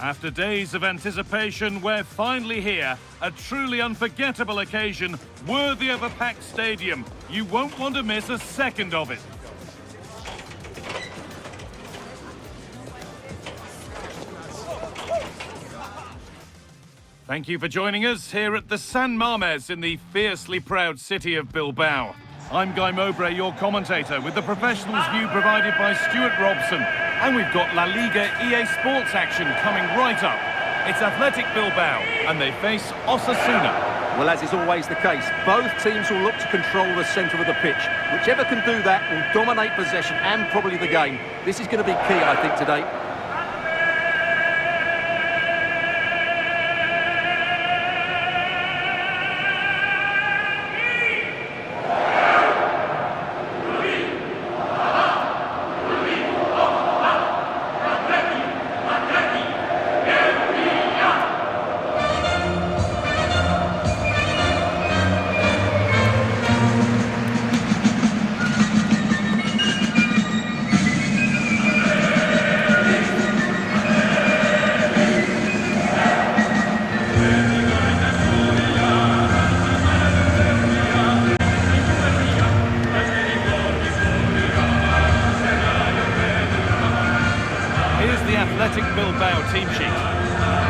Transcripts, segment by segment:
After days of anticipation, we're finally here. A truly unforgettable occasion, worthy of a packed stadium. You won't want to miss a second of it. Thank you for joining us here at the San Mamés in the fiercely proud city of Bilbao. I'm Guy Mowbray, your commentator, with the professionals' view provided by Stuart Robson. And we've got Laliga EA Sports action coming right up. It's Athletic Bilbao, and they face Osasuna. Well, as is always the case, both teams will look to control the centre of the pitch. Whichever can do that will dominate possession and probably the game. This is going to be key, I think, today. Athletic Bilbao team sheet.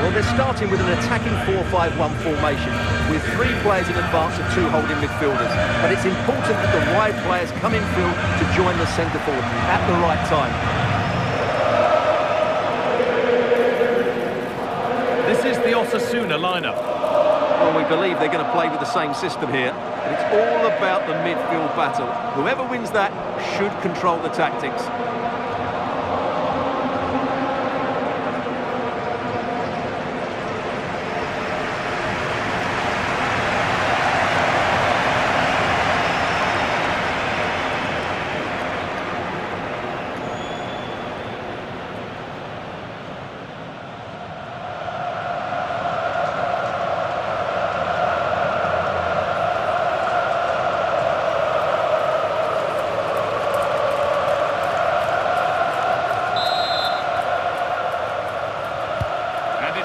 Well, they're starting with an attacking 4-5-1 formation with 3 players in advance of 2 holding midfielders. But it's important that the wide players come in field to join the centre forward at the right time. This is the Osasuna lineup. Well, we believe they're going to play with the same system here. And it's all about the midfield battle. Whoever wins that should control the tactics.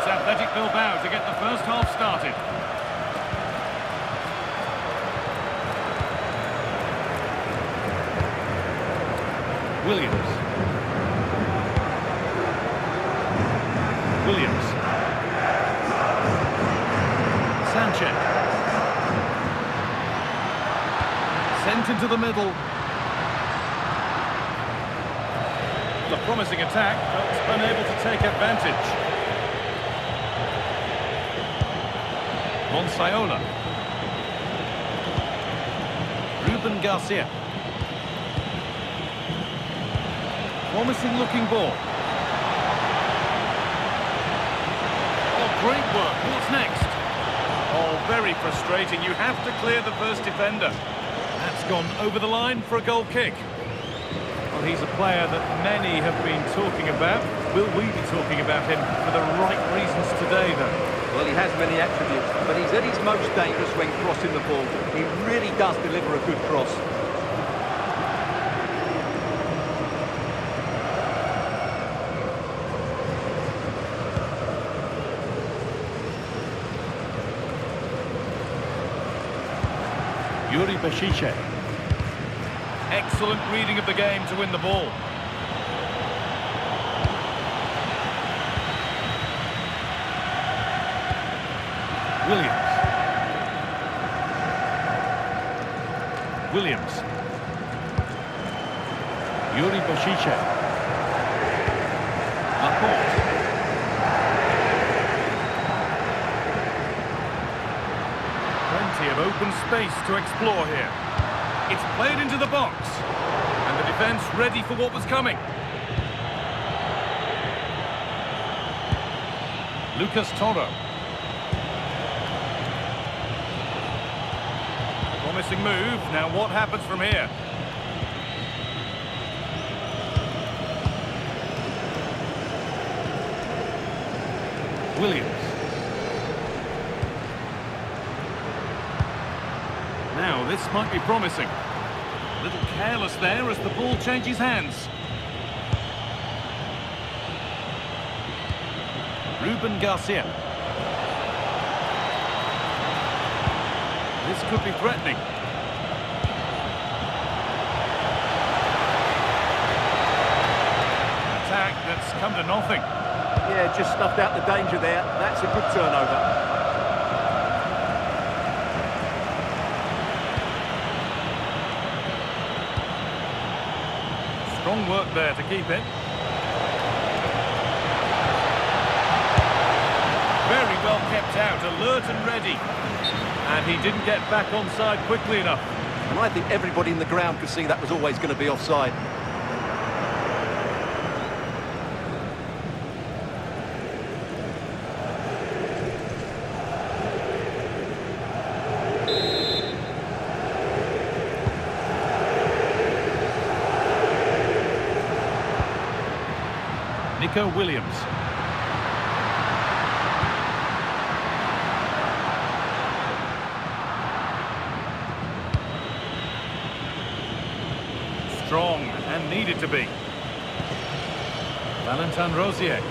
Athletic Bilbao to get the first half started. Williams. Sanchez. Sent into the middle. A promising attack, but unable to take advantage. Monsayola. Ruben Garcia. Promising looking ball. Oh, great work. What's next? Oh, very frustrating. You have to clear the first defender. That's gone over the line for a goal kick. Well, he's a player that many have been talking about. Will we be talking about him for the right reasons today, though? Well, he has many attributes, but he's at his most dangerous when crossing the ball. He really does deliver a good cross. Yuri Bashiche. Excellent reading of the game to win the ball. Williams. Yuri Bashiche. Laporte. Plenty of open space to explore here. It's played into the box. And the defence ready for what was coming. Lucas Toro. Promising move. Now what happens from here? Williams. Now this might be promising. A little careless there as the ball changes hands. Ruben Garcia. This could be threatening. Attack that's come to nothing. Yeah, just snuffed out the danger there. That's a good turnover. Strong work there to keep it. Very well kept out, alert and ready. And he didn't get back onside quickly enough. And I think everybody in the ground could see that was always going to be offside. Nico Williams. Strong and needed to be. Valentin Rosier.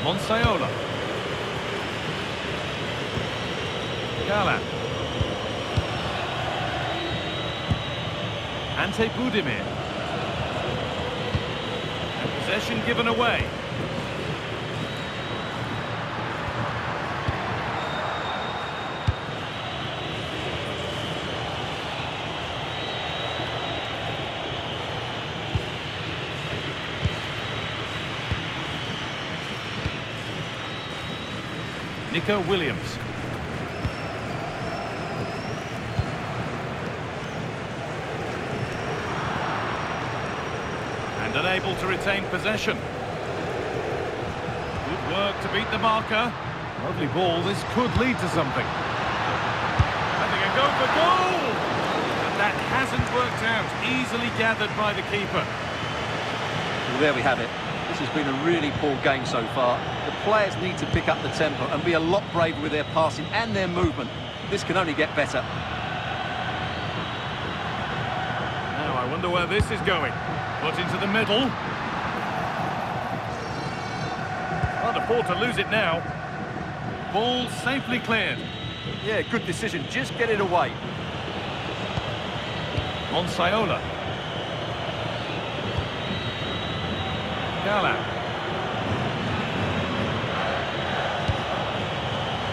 Monsayola. Gala. Ante Budimir. And possession given away. Nico Williams. And unable to retain possession. Good work to beat the marker. Lovely ball, this could lead to something. And they can go for goal! And that hasn't worked out. Easily gathered by the keeper. Well, there we have it. This has been a really poor game so far. The players need to pick up the tempo and be a lot braver with their passing and their movement. This can only get better. Now I wonder where this is going. Put into the middle. Can't afford to lose it now. Ball safely cleared. Yeah, good decision. Just get it away. Monsayola. Gala.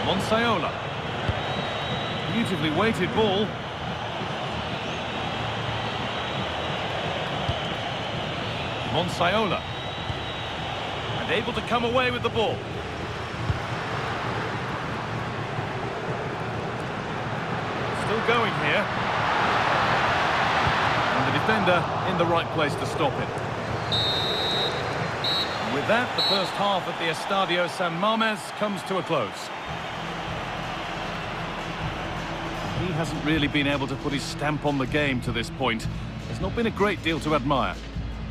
Monsayola. Beautifully weighted ball. Monsayola. And able to come away with the ball. Still going here. And the defender in the right place to stop it. With that, the first half at the Estadio San Mamés comes to a close. He hasn't really been able to put his stamp on the game to this point. There's not been a great deal to admire.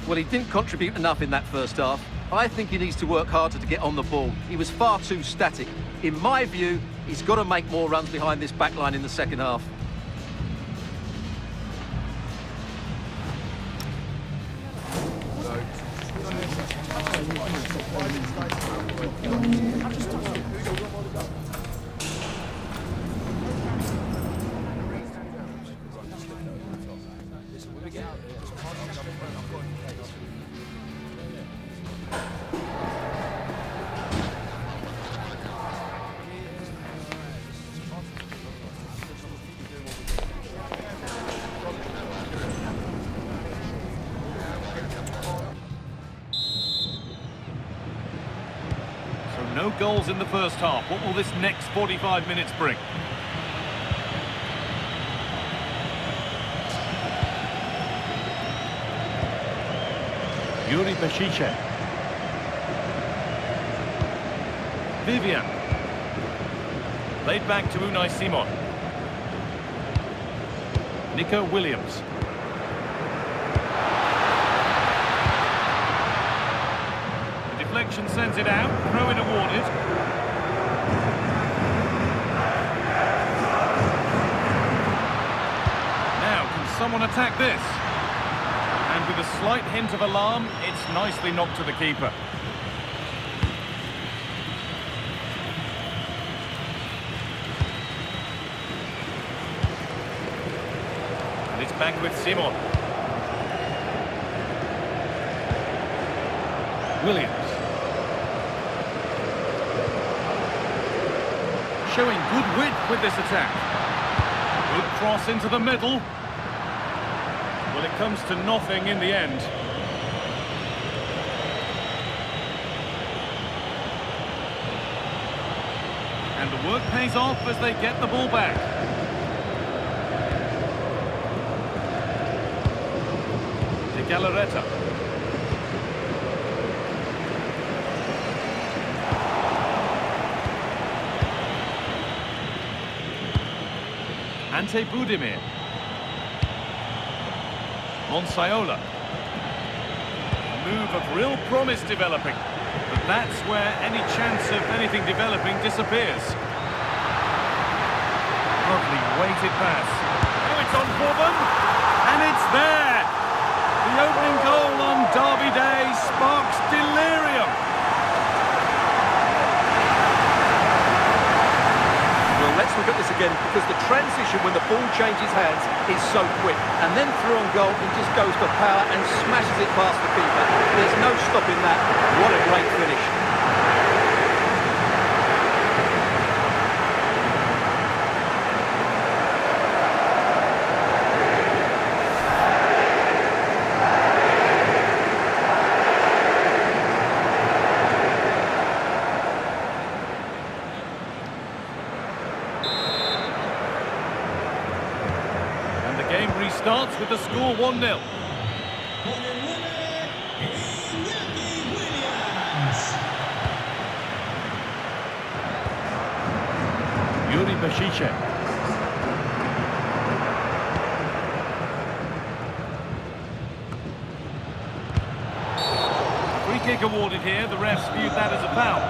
Well, he didn't contribute enough in that first half. I think he needs to work harder to get on the ball. He was far too static. In my view, he's got to make more runs behind this back line in the second half. No goals in the first half. What will this next 45 minutes bring? Yuri Bešice. Vivian. Laid back to Unai Simon. Nico Williams. Deflection sends it out, throw-in awarded. Now, can someone attack this? And with a slight hint of alarm, it's nicely knocked to the keeper. Back with Simon. Williams. Showing good width with this attack. Good cross into the middle. Well, it comes to nothing in the end. And the work pays off as they get the ball back. De Galarreta. Ante Budimir. Monsaiola. A move of real promise developing. But that's where any chance of anything developing disappears. Lovely weighted pass. Oh, it's on for them. And it's there. The opening goal on Derby Day sparks delirium. Well, let's look at this again, because the transition when the ball changes hands is so quick. And then through on goal, he just goes for power and smashes it past the keeper. There's no stopping that. What a great finish. Game restarts with the score 1-0. Yuri Bashice. Free kick awarded here. The refs viewed that as a foul.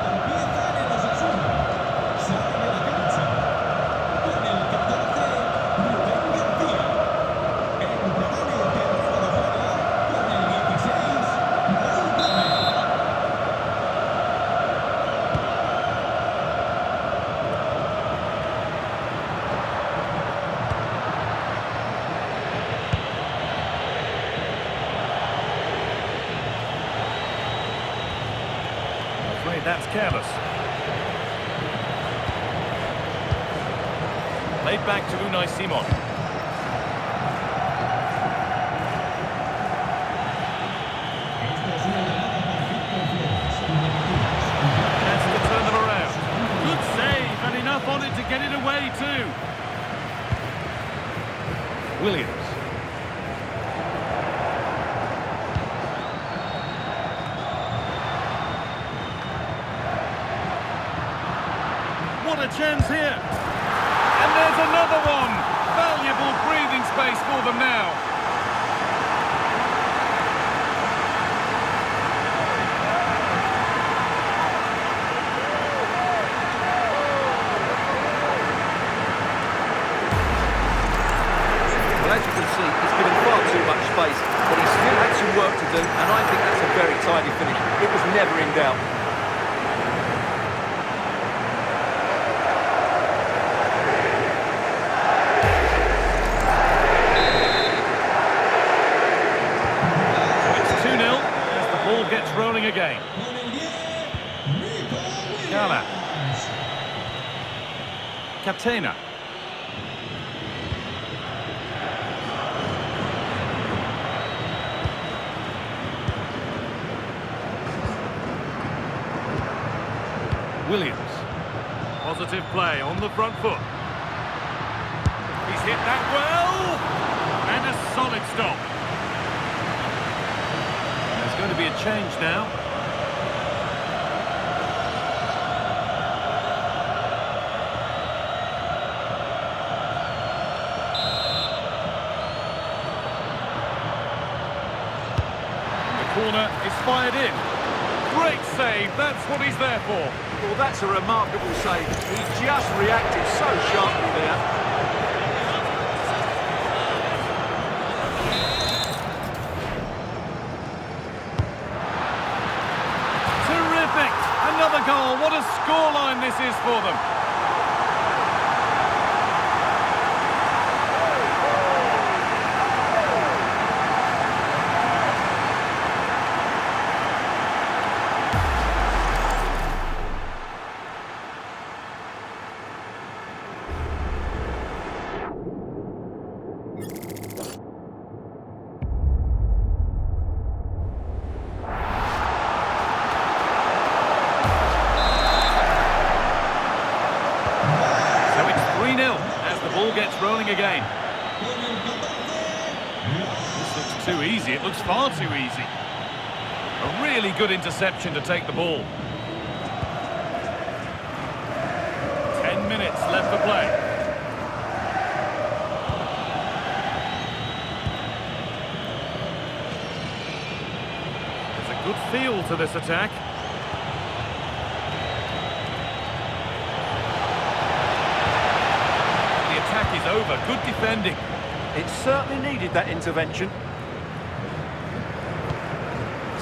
That's careless. Laid back to Unai Simon. That's to turn them around. Good save, and enough on it to get it away too. Williams. What a chance here. And there's another one. Valuable breathing space for them now. Well, as you can see, he's given far too much space, but he still had some work to do, and I think that's a very tidy finish. It was never in doubt. Gets rolling again. Gala. Catena. Williams. Positive play on the front foot. He's hit that well. And a solid stop. There's going to be a change now. The corner is fired in. Great save, that's what he's there for. Well, that's a remarkable save. He just reacted so sharply there. Another goal, what a scoreline this is for them. ball gets rolling again. This looks too easy. It looks far too easy. A really good interception to take the ball. 10 minutes left to play. There's a good feel to this attack. The attack is over. Good defending. It certainly needed that intervention.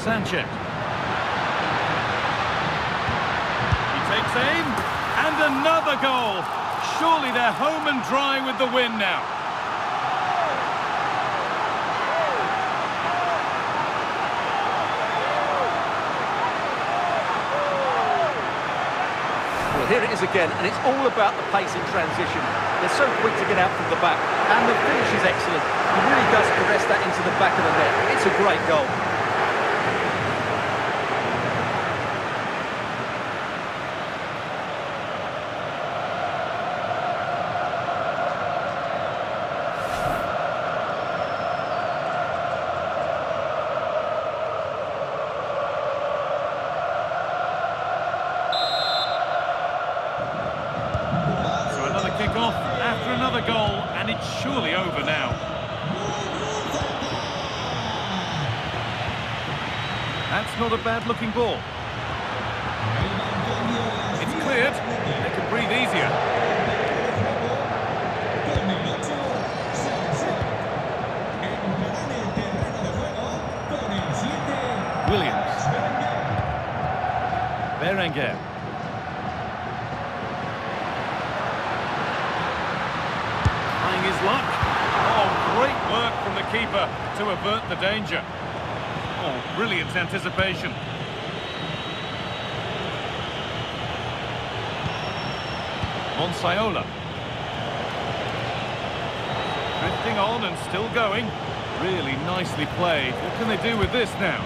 Sanchez. He takes aim, and another goal. Surely they're home and dry with the win now. Well, here it is again, and it's all about the pace in transition. They're so quick to get out from the back, and the finish is excellent. He really does caress that into the back of the net. It's a great goal. Kick-off after another goal, and it's surely over now. That's not a bad-looking ball. It's cleared. They can breathe easier. Williams. Berenguer. His luck. Oh, great work from the keeper to avert the danger. Oh, brilliant anticipation. Monsayola. Drifting on and still going. Really nicely played. What can they do with this now?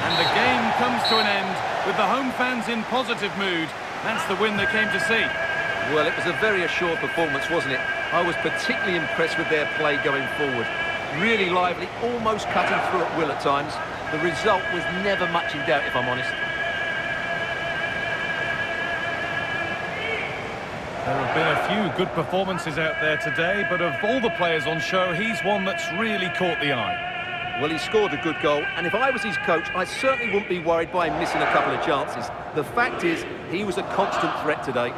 And the game comes to an end with the home fans in positive mood. That's the win they came to see. Well, it was a very assured performance, wasn't it? I was particularly impressed with their play going forward. Really lively, almost cutting through at will at times. The result was never much in doubt, if I'm honest. There have been a few good performances out there today, but of all the players on show, he's one that's really caught the eye. Well, he scored a good goal, and if I was his coach, I certainly wouldn't be worried by him missing a couple of chances. The fact is, he was a constant threat today.